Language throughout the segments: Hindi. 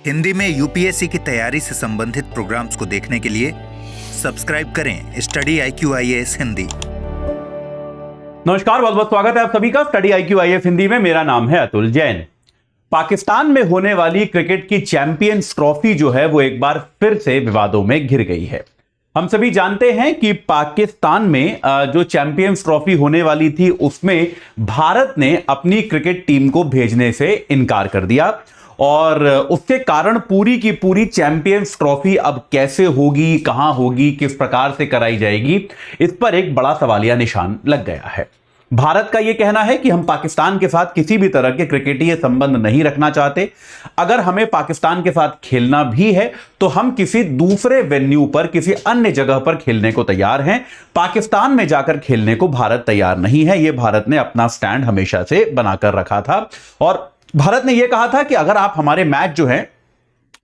हिंदी में यूपीएससी की तैयारी से संबंधित प्रोग्राम्स को देखने के लिए सब्सक्राइब करें स्टडी IQ IAS हिंदी। नमस्कार, बहुत बहुत स्वागत है आप सभी का स्टडी IQ IAS हिंदी में। मेरा नाम है अतुल जैन। पाकिस्तान में होने वाली क्रिकेट की चैंपियंस ट्रॉफी जो है वो एक बार फिर से विवादों में घिर गई है। हम सभी जानते हैं कि पाकिस्तान में जो चैंपियंस ट्रॉफी होने वाली थी उसमें भारत ने अपनी क्रिकेट टीम को भेजने से इनकार कर दिया और उसके कारण पूरी की पूरी चैंपियंस ट्रॉफी अब कैसे होगी, कहां होगी, किस प्रकार से कराई जाएगी, इस पर एक बड़ा सवालिया निशान लग गया है। भारत का यह कहना है कि हम पाकिस्तान के साथ किसी भी तरह के क्रिकेटीय संबंध नहीं रखना चाहते। अगर हमें पाकिस्तान के साथ खेलना भी है तो हम किसी दूसरे वेन्यू पर, किसी अन्य जगह पर खेलने को तैयार हैं। पाकिस्तान में जाकर खेलने को भारत तैयार नहीं है। यह भारत ने अपना स्टैंड हमेशा से बनाकर रखा था और भारत ने यह कहा था कि अगर आप हमारे मैच जो है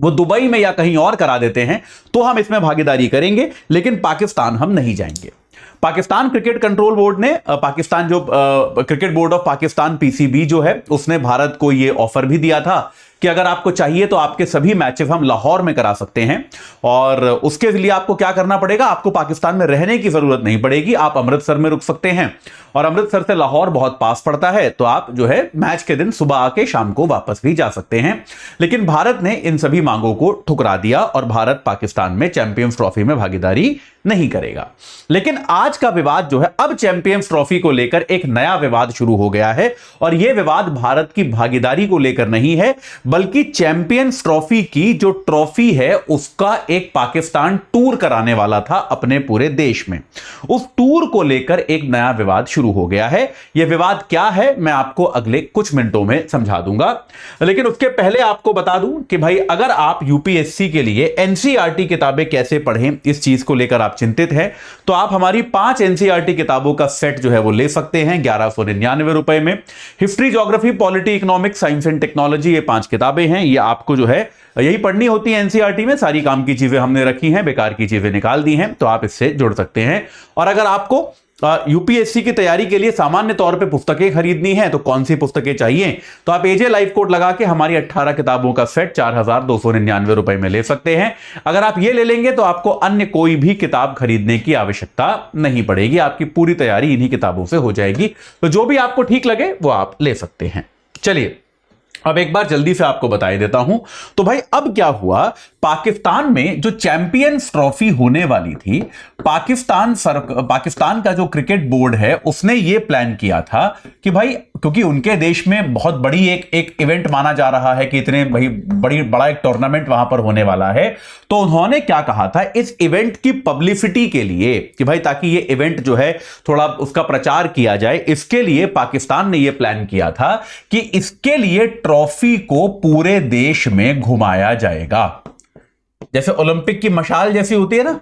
वो दुबई में या कहीं और करा देते हैं तो हम इसमें भागीदारी करेंगे, लेकिन पाकिस्तान हम नहीं जाएंगे। पाकिस्तान क्रिकेट कंट्रोल बोर्ड ने पाकिस्तान जो cricket board of Pakistan PCB जो है उसने भारत को यह ऑफर भी दिया था कि अगर आपको चाहिए तो आपके सभी मैचेस हम लाहौर में करा सकते हैं और उसके लिए आपको क्या करना पड़ेगा, आपको पाकिस्तान में रहने की जरूरत नहीं पड़ेगी, आप अमृतसर में रुक सकते हैं और अमृतसर से लाहौर बहुत पास पड़ता है, तो आप जो है मैच के दिन सुबह आके शाम को वापस भी जा सकते हैं। लेकिन भारत ने इन सभी मांगों को ठुकरा दिया और भारत पाकिस्तान में चैंपियंस ट्रॉफी में भागीदारी नहीं करेगा। लेकिन आज का विवाद जो है, अब चैंपियंस ट्रॉफी को लेकर एक नया विवाद शुरू हो गया है और यह विवाद भारत की भागीदारी को लेकर नहीं है, बल्कि चैंपियंस ट्रॉफी की जो ट्रॉफी है उसका एक पाकिस्तान टूर कराने वाला था अपने पूरे देश में। उस टूर को लेकर एक नया विवाद शुरू हो गया है। यह विवाद क्या है मैं आपको अगले कुछ मिनटों में समझा दूंगा, लेकिन उसके पहले आपको बता दूं कि भाई अगर आप यूपीएससी के लिए NCERT किताबें कैसे पढ़ें इस चीज को लेकर आप चिंतित हैं तो आप हमारी 5 NCERT किताबों का सेट जो है वो ले सकते हैं 1199 रुपए में। History, geography, polity, economics, science and technology, ये 5 किताबें हैं। ये आपको जो है यही पढ़नी होती है NCERT में। सारी काम की चीजें हमने रखी हैं, बेकार की चीजें निकाल दी हैं, तो आप इससे जुड़ सकते हैं। और अगर आपको यूपीएससी की तैयारी के लिए सामान्य तौर पे पुस्तकें खरीदनी है तो कौन सी पुस्तकें चाहिए, तो आप AJ लाइव कोड लगा के हमारी 18 किताबों का सेट 4299 रुपए में ले सकते हैं। अगर आप ये ले लेंगे तो आपको अन्य कोई भी किताब खरीदने की आवश्यकता नहीं पड़ेगी, आपकी पूरी तैयारी इन्हीं किताबों से हो जाएगी। तो जो भी आपको ठीक लगे वो आप ले सकते हैं। चलिए अब एक बार जल्दी से आपको बता देता हूं। तो भाई अब क्या हुआ, पाकिस्तान में जो चैंपियंस ट्रॉफी होने वाली थी, पाकिस्तान का जो क्रिकेट बोर्ड है उसने ये प्लान किया था कि भाई क्योंकि उनके देश में बहुत बड़ी एक इवेंट माना जा रहा है कि इतने भाई बड़ा एक टूर्नामेंट वहां पर होने वाला है, तो उन्होंने क्या कहा था, इस इवेंट की पब्लिसिटी के लिए कि भाई ताकि ये इवेंट जो है थोड़ा उसका प्रचार किया जाए, इसके लिए पाकिस्तान ने यह प्लान किया था कि इसके लिए ट्रॉफी को पूरे देश में घुमाया जाएगा। जैसे ओलंपिक की मशाल जैसी होती है ना,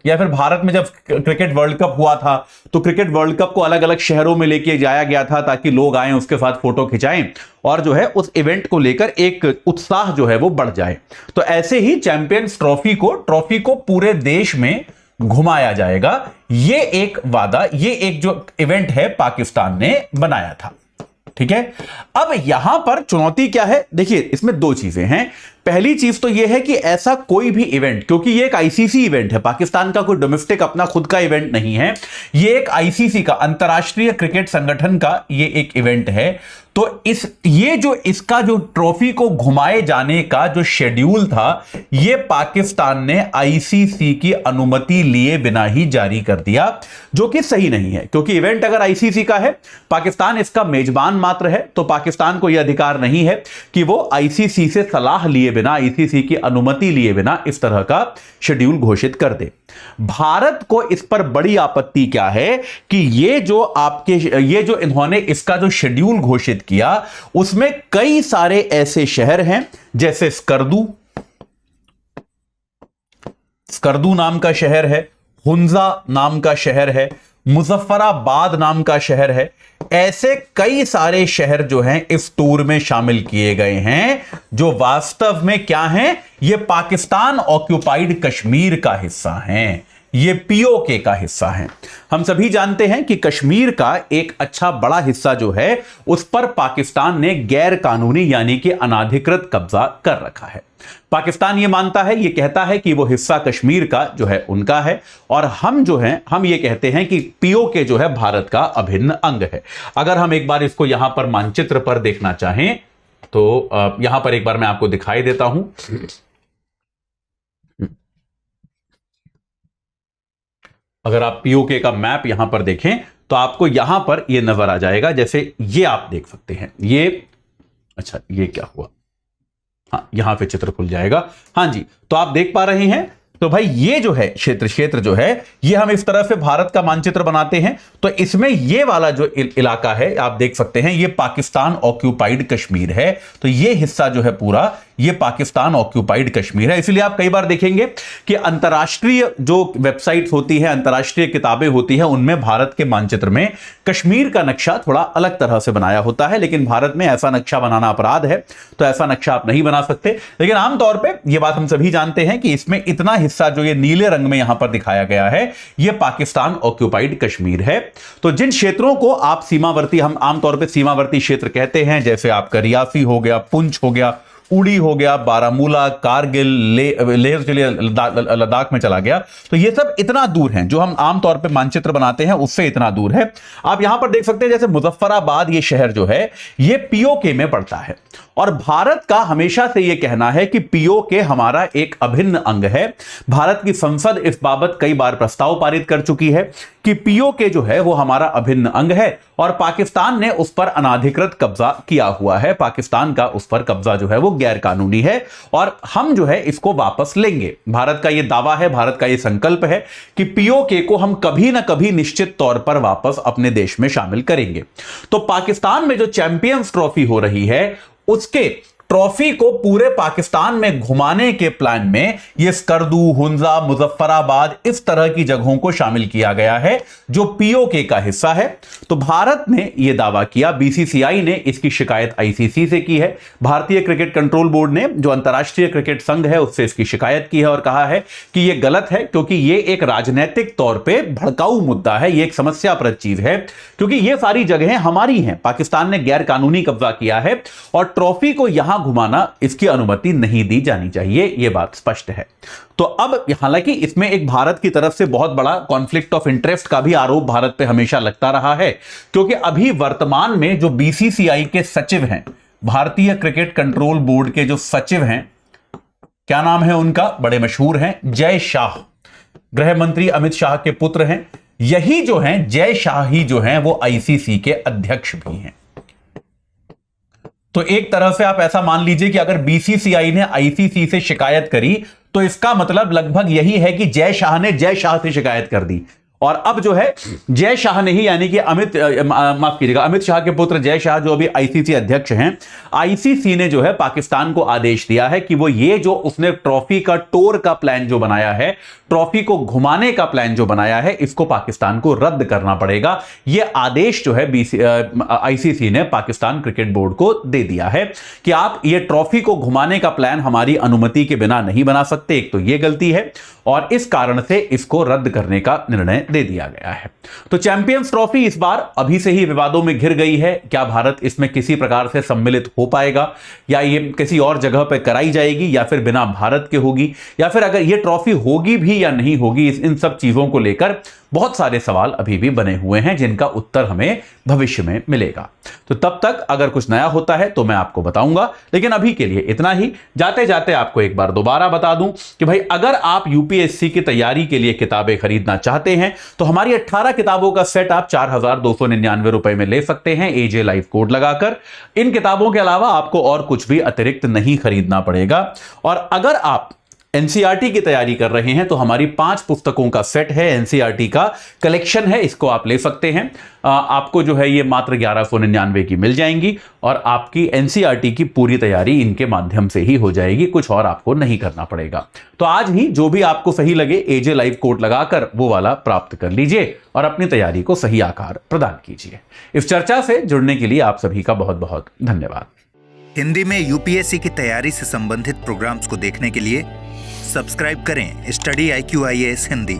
या फिर भारत में जब क्रिकेट वर्ल्ड कप हुआ था तो क्रिकेट वर्ल्ड कप को अलग अलग शहरों में लेके जाया गया था ताकि लोग आए उसके साथ फोटो खिंचाएं और जो है उस इवेंट को लेकर एक उत्साह जो है वो बढ़ जाए। तो ऐसे ही चैंपियंस ट्रॉफी को पूरे देश में घुमाया जाएगा। ये एक वादा, ये एक जो इवेंट है पाकिस्तान ने बनाया था। ठीक है, अब यहां पर चुनौती क्या है, देखिए इसमें दो चीजें हैं। पहली चीज तो यह है कि ऐसा कोई भी इवेंट, क्योंकि ये एक ICC इवेंट है, पाकिस्तान का कोई डोमेस्टिक अपना खुद का इवेंट नहीं है, ये एक ICC का, अंतर्राष्ट्रीय क्रिकेट संगठन का ये एक इवेंट है। तो इसका जो ट्रॉफी को घुमाए जाने का जो शेड्यूल था ये पाकिस्तान ने ICC की अनुमति लिए बिना ही जारी कर दिया, जो कि सही नहीं है, क्योंकि इवेंट अगर ICC का है, पाकिस्तान इसका मेजबान मात्र है, तो पाकिस्तान को यह अधिकार नहीं है कि वो ICC से सलाह लिए बिना, ICC की अनुमति लिए बिना इस तरह का शेड्यूल घोषित कर दे। भारत को इस पर बड़ी आपत्ति क्या है कि ये जो इन्होंने इसका जो शेड्यूल घोषित किया उसमें कई सारे ऐसे शहर हैं जैसे स्कर्दू नाम का शहर है, हुंजा नाम का शहर है, मुजफ्फराबाद नाम का शहर है। ऐसे कई सारे शहर जो हैं इस टूर में शामिल किए गए हैं, जो वास्तव में क्या हैं, ये पाकिस्तान ऑक्युपाइड कश्मीर का हिस्सा हैं। ये पीओके का हिस्सा हैं। हम सभी जानते हैं कि कश्मीर का एक अच्छा बड़ा हिस्सा जो है उस पर पाकिस्तान ने गैर कानूनी यानी कि अनाधिकृत कब्जा कर रखा है। पाकिस्तान ये मानता है, ये कहता है कि वो हिस्सा कश्मीर का जो है उनका है, और हम जो है हम ये कहते हैं कि पीओके जो है भारत का अभिन्न अंग है। अगर हम एक बार इसको यहां पर मानचित्र पर देखना चाहें तो यहां पर एक बार मैं आपको दिखाई देता हूं। अगर आप पीओके का मैप यहां पर देखें तो आपको यहां पर यह नजर आ जाएगा। जैसे ये आप देख सकते हैं, ये अच्छा ये क्या हुआ, हाँ यहां पे चित्र खुल जाएगा। हाँ जी, तो आप देख पा रहे हैं, तो भाई ये जो है क्षेत्र जो है ये हम इस तरह से भारत का मानचित्र बनाते हैं। तो इसमें ये वाला जो इलाका है आप देख सकते हैं, ये पाकिस्तान ऑक्यूपाइड कश्मीर है। तो ये हिस्सा जो है पूरा ये पाकिस्तान ऑक्यूपाइड कश्मीर है। इसलिए आप कई बार देखेंगे कि अंतर्राष्ट्रीय जो वेबसाइट्स होती है, अंतर्राष्ट्रीय किताबें होती है, उनमें भारत के मानचित्र में कश्मीर का नक्शा थोड़ा अलग तरह से बनाया होता है। लेकिन भारत में ऐसा नक्शा बनाना अपराध है, तो ऐसा नक्शा आप नहीं बना सकते। लेकिन आमतौर पर यह बात हम सभी जानते हैं कि इसमें इतना हिस्सा जो ये नीले रंग में यहां पर दिखाया गया है, यह पाकिस्तान ऑक्यूपाइड कश्मीर है। तो जिन क्षेत्रों को आप सीमावर्ती, हम आमतौर पर सीमावर्ती क्षेत्र कहते हैं, जैसे आपका रियासी हो गया, पुंछ हो गया, उड़ी हो गया, बारामूला, कारगिल, लेह चलिए लद्दाख में चला गया, तो ये सब इतना दूर हैं, जो हम आमतौर पे मानचित्र बनाते हैं उससे इतना दूर है। आप यहां पर देख सकते हैं जैसे मुजफ्फराबाद ये शहर जो है ये पीओके में पड़ता है, और भारत का हमेशा से यह कहना है कि पीओके हमारा एक अभिन्न अंग है। भारत की संसद इस बाबत कई बार प्रस्ताव पारित कर चुकी है कि पीओके जो है वो हमारा अभिन्न अंग है, और पाकिस्तान ने उस पर अनाधिकृत कब्जा किया हुआ है। पाकिस्तान का उस पर कब्जा जो है वो गैर कानूनी है, और हम जो है इसको वापस लेंगे। भारत का यह दावा है, भारत का यह संकल्प है कि पीओके को हम कभी ना कभी निश्चित तौर पर वापस अपने देश में शामिल करेंगे। तो पाकिस्तान में जो चैंपियंस ट्रॉफी हो रही है, उसके ट्रॉफी को पूरे पाकिस्तान में घुमाने के प्लान में ये स्कर्दू, हुंजा, मुजफ्फराबाद इस तरह की जगहों को शामिल किया गया है जो पीओके का हिस्सा है। तो भारत ने यह दावा किया, बीसीसीआई ने इसकी शिकायत आईसीसी से की है, भारतीय क्रिकेट कंट्रोल बोर्ड ने जो अंतर्राष्ट्रीय क्रिकेट संघ है उससे इसकी शिकायत की है और कहा है कि यह गलत है, क्योंकि यह एक राजनीतिक तौर पर भड़काऊ मुद्दा है, यह एक समस्याप्रद चीज है, क्योंकि यह सारी जगहें हमारी हैं। पाकिस्तान ने गैर कानूनी कब्जा किया है और ट्रॉफी को यहां घुमाना इसकी अनुमति नहीं दी जानी चाहिए, यह बात स्पष्ट है। तो अब हालांकि इसमें एक भारत की तरफ से बहुत बड़ा कॉन्फ्लिक्ट ऑफ इंटरेस्ट का भी आरोप भारत पे हमेशा लगता रहा है, क्योंकि अभी वर्तमान में जो बीसीसीआई के सचिव हैं, भारतीय क्रिकेट कंट्रोल बोर्ड के जो सचिव हैं, क्या नाम है उनका, बड़े मशहूर हैं, जय शाह, गृह मंत्री अमित शाह के पुत्र हैं। यही जो हैं जय शाह ही जो हैं वो आईसीसी के अध्यक्ष भी हैं। तो एक तरह से आप ऐसा मान लीजिए कि अगर बीसीसीआई ने आईसीसी से शिकायत करी तो इसका मतलब लगभग यही है कि जय शाह ने जय शाह से शिकायत कर दी, और अब जो है जय शाह ने ही, यानी कि माफ कीजिएगा, अमित शाह के पुत्र जय शाह जो अभी आईसीसी अध्यक्ष हैं, आईसीसी ने जो है पाकिस्तान को आदेश दिया है कि वो ये जो उसने ट्रॉफी का टूर का प्लान जो बनाया है, ट्रॉफी को घुमाने का प्लान जो बनाया है, इसको पाकिस्तान को रद्द करना पड़ेगा। यह आदेश जो है आईसीसी ने पाकिस्तान क्रिकेट बोर्ड को दे दिया है कि आप ये ट्रॉफी को घुमाने का प्लान हमारी अनुमति के बिना नहीं बना सकते। एक तो यह गलती है, और इस कारण से इसको रद्द करने का निर्णय दे दिया गया है। तो चैंपियंस ट्रॉफी इस बार अभी से ही विवादों में घिर गई है। क्या भारत इसमें किसी प्रकार से सम्मिलित हो पाएगा, या ये किसी और जगह पर कराई जाएगी, या फिर बिना भारत के होगी, या फिर अगर ये ट्रॉफी होगी भी या नहीं होगी, इन सब चीजों को लेकर बहुत सारे सवाल अभी भी बने हुए हैं, जिनका उत्तर हमें भविष्य में मिलेगा। तो तब तक अगर कुछ नया होता है तो मैं आपको बताऊंगा, लेकिन अभी के लिए इतना ही। जाते जाते आपको एक बार दोबारा बता दूं कि भाई अगर आप यूपीएससी की तैयारी के लिए किताबें खरीदना चाहते हैं तो हमारी 18 किताबों का सेट आप 4,299 रुपए में ले सकते हैं, एजे लाइव कोड लगाकर। इन किताबों के अलावा आपको और कुछ भी अतिरिक्त नहीं खरीदना पड़ेगा। और अगर आप एनसीईआरटी की तैयारी कर रहे हैं तो हमारी 5 पुस्तकों का सेट है, एनसीईआरटी का कलेक्शन है, इसको आप ले सकते हैं। आपको जो है ये मात्र 1199 की मिल जाएंगी, और आपकी एनसीईआरटी की पूरी तैयारी इनके माध्यम से ही हो जाएगी, कुछ और आपको नहीं करना पड़ेगा। तो आज ही जो भी आपको सही लगे एजे लाइव कोड लगाकर वो वाला प्राप्त कर लीजिए और अपनी तैयारी को सही आकार प्रदान कीजिए। इस चर्चा से जुड़ने के लिए आप सभी का बहुत बहुत धन्यवाद। हिंदी में यूपीएससी की तैयारी से संबंधित प्रोग्राम्स को देखने के लिए सब्सक्राइब करें स्टडी IQ IAS हिंदी।